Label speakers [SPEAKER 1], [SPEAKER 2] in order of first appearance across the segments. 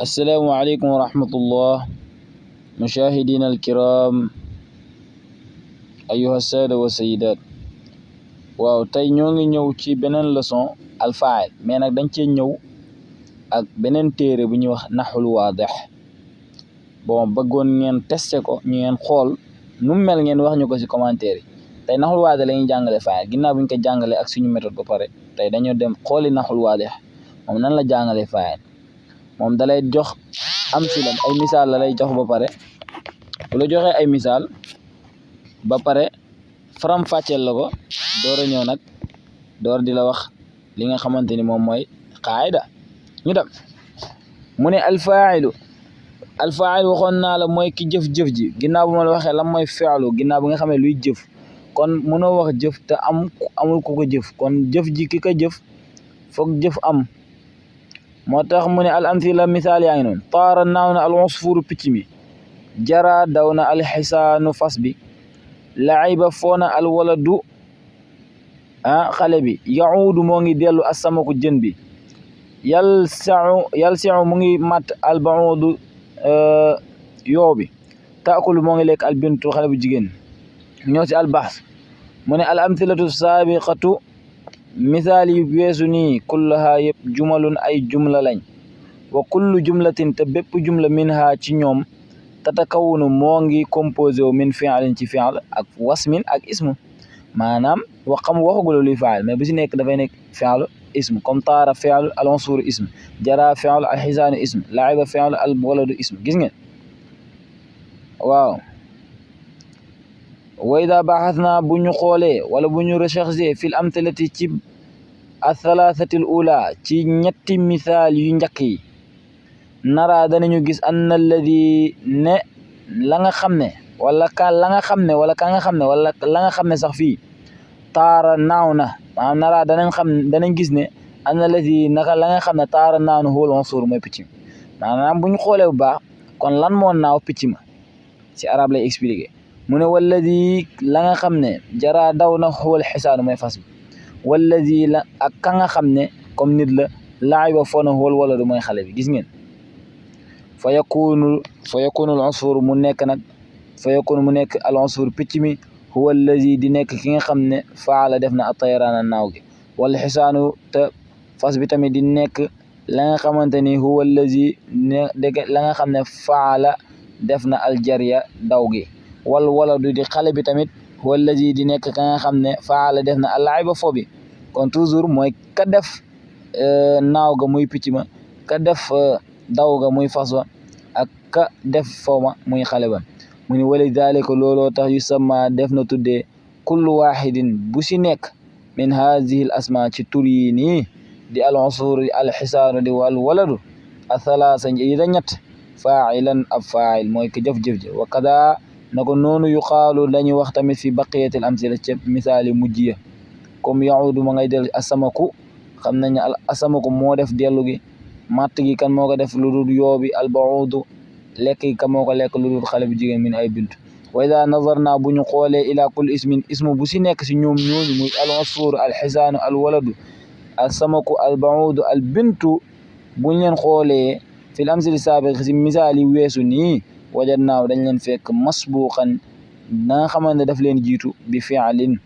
[SPEAKER 1] السلام عليكم ورحمة الله مشاهدينا الكرام أيها السادة والسيدات. waaw tey ñoo ngi ñëw ci beneen leçon alfaa'il mais nag dañ cee ñëw ak beneen téere bu ñuy wax naxul waadix. bon bëggoon ngeen testé ko ñu ngeen xool nu mu mel ngeen wax ñu ko ci commentaire yi. tey naxul waadix la ñuy jàngale faa'il ginnaaw bi ñu ko jàngalee ak suñu méthode ba pare tey dañoo dem xooli naxul waadix moom nan la jàngalee faa'il. moom dalay jox am silam ay misaal la lay jox ba pare bu la joxee ay misaal ba pare faram fàcceel la ko door a ñëw nag door di la wax li nga xamante ni moom mooy qaayida. ñu dem mu ne alfaa'ilu waxoon naa la mooy ki jëf-jëf ji ginnaaw bu ma la waxee lan mooy fi'lu ginnaaw bi nga xamee luy jëf kon mënoo wax jëf te amul ku ko jëf kon jëf ji ki ko jëf foog jëf am. moo tax mu ne al amthila misaal yaa ngi noonu taara naaw na al usfuru picc mi jara daw na al xisaanu fas bi laiba foona al waladu xale bi yauudu moo ngi dellu asamaku jën bi yalsiu mu ngi mat al baudu yoo bi taakulu moo ngi lekk al bintu xale bu jigéen. ñoo si al bahs mu ne al amthilatu saabiqatu misaal yi weesu nii kullaha yëpp jumalun ay jumla lañ wa kullu jumlatin te bépp jumla minha ci ñoom tatakawunu moo ngi composé wu min fi'lin ci fi'l ak wasmin ak ismu maanaam waxagula luy faa'il mais bu si nekk dafay nekk fi'l ismu comme taara fi'l al unsur ismu jara fi'l al xisaanu ismu la'iba fi'l al waladu ismu gis ngeen. waaw wa ida baxasna bu ñu xoolee wala bu ñu recherché fil amthilati ci athalathati al ula ci ñetti misaal yu njëkk yi nara danañu gis anna alladi ne la nga xam ne wala ka la nga xam ne wala ka nga xam ne wala la nga xam ne sax fii taara naaw na maanaam nara danañ gis ne anna alladi naka la nga xam ne taara naaw na huwal unsur mooy picc mi maanaam bu ñu xoolee bu baax kon lan moo naaw picc ma ci arab lay expliqué mu ne walladi la nga xam ne jara daw na huwal xisaanu mooy fas bi walladi la ak ka nga xam ne comme nit la laiba foona huwal waladu mooy xale bi gis ngeen. fa yakunu al unsur mu nekk nag fa yakunu mu nekk al unsur picc mi huwa alladi di nekk ki nga xam ne faala def na at-tayraana naaw gi wala xisaanu te fas bi tamit di nekk la nga xamante ni huwa alladi la nga xam ne faala def na aljariya daw gi wal waladu di xale bi tamit huwa alladi di nekk ka nga xam ne faala def na al-laiba fo bi kon toujours mooy ka def naaw ga muy picc ma ka def daw ga muy fas wa ak ka def fo ma muy xale ba mu ni wali dalika looloo tax yu sama def na tuddee kullu waxidin bu si nekk min haadihi al asma ci tur yi nii di al unsur al xisaanu di wal waladu athalaasa yi da ñett faa'ilan ab faa'il mooy ki jëf-jëf ji wa kada na ko noonu yuqaalu dañuy wax tamit fi baqiyatil amsila ci misaali mujj ya comme yaudu ma ngay del asamaku xam nañ ne al asamaku moo def dellu gi matt gi kan moo ko def lu dul yoobi al baudu lekk gi kan moo ko lekk lu dul xale bu jigéen min ay bintu. wa ida nazarna bu ñu xoolee ila kulli ismu bu si nekk si ñoom ñooñu muy al unsur al xisaanu al waladu al samaku al baudu al bintu buñ leen xoolee fil amsili saabiq si misaal yi weesu nii wajadnaaw dañ leen fekk masbuqan da nga xamante ne daf leen jiitu bi fi'lin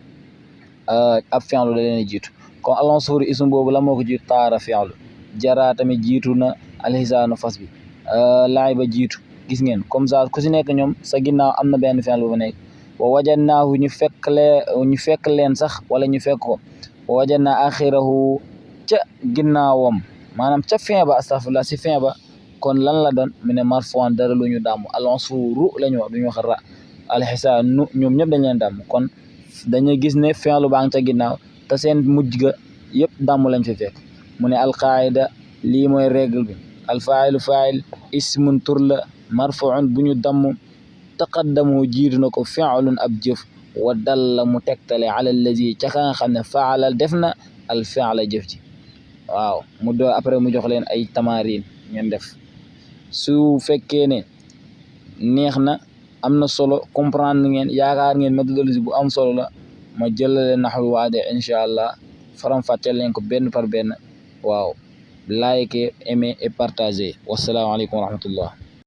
[SPEAKER 1] ab fi'lu da leen jiitu comme al unsur ismu boobu la moo ko jiitu taara fi'lu jara tamit jiitu na alxisaanu fas bi laiba jiitu gis ngeen comme ça ku si nekk ñoom sa ginnaaw am na benn fi'l bu fa nekk wa wajadnaahu ñu fekk leen sax wala ñu fekk ko wa wajadnaa axirahu ca ginnaawam maanaam ca fin ba astaghfirullah si fin ba kon lan la doon mu ne marfu'an dara lu ñu dàmm al unsuru la ñu wax duñu wax ra alxisaanu ñoom ñëpp dañ leen dàmm kon dañuy gis ne fi'lu baa ngi ca ginnaaw te seen mujj ga yëpp dàmm lañ fi fekk. mu ne alqaida lii mooy règle bi alfaa'ilu faa'il ismun tur la marfu'un bu ñu damm taqaddamu jiitu na ko fi'lun ab jëf wa dalla mu tegtale ala allazi ca ka nga xam ne faala def na al fi'la jëf ji. waaw mu doo après mu jox leen ay tamarin ngeen def su fekkee ne neex na am na solo comprendre ngeen yaakaar ngeen méthodologie bu am solo la ma jëlale naxul waade incha allah faram fàcceel leen ko benn par benn. waaw likez, aimez et partagez. Wassalamu alaikum wa rahmatullah.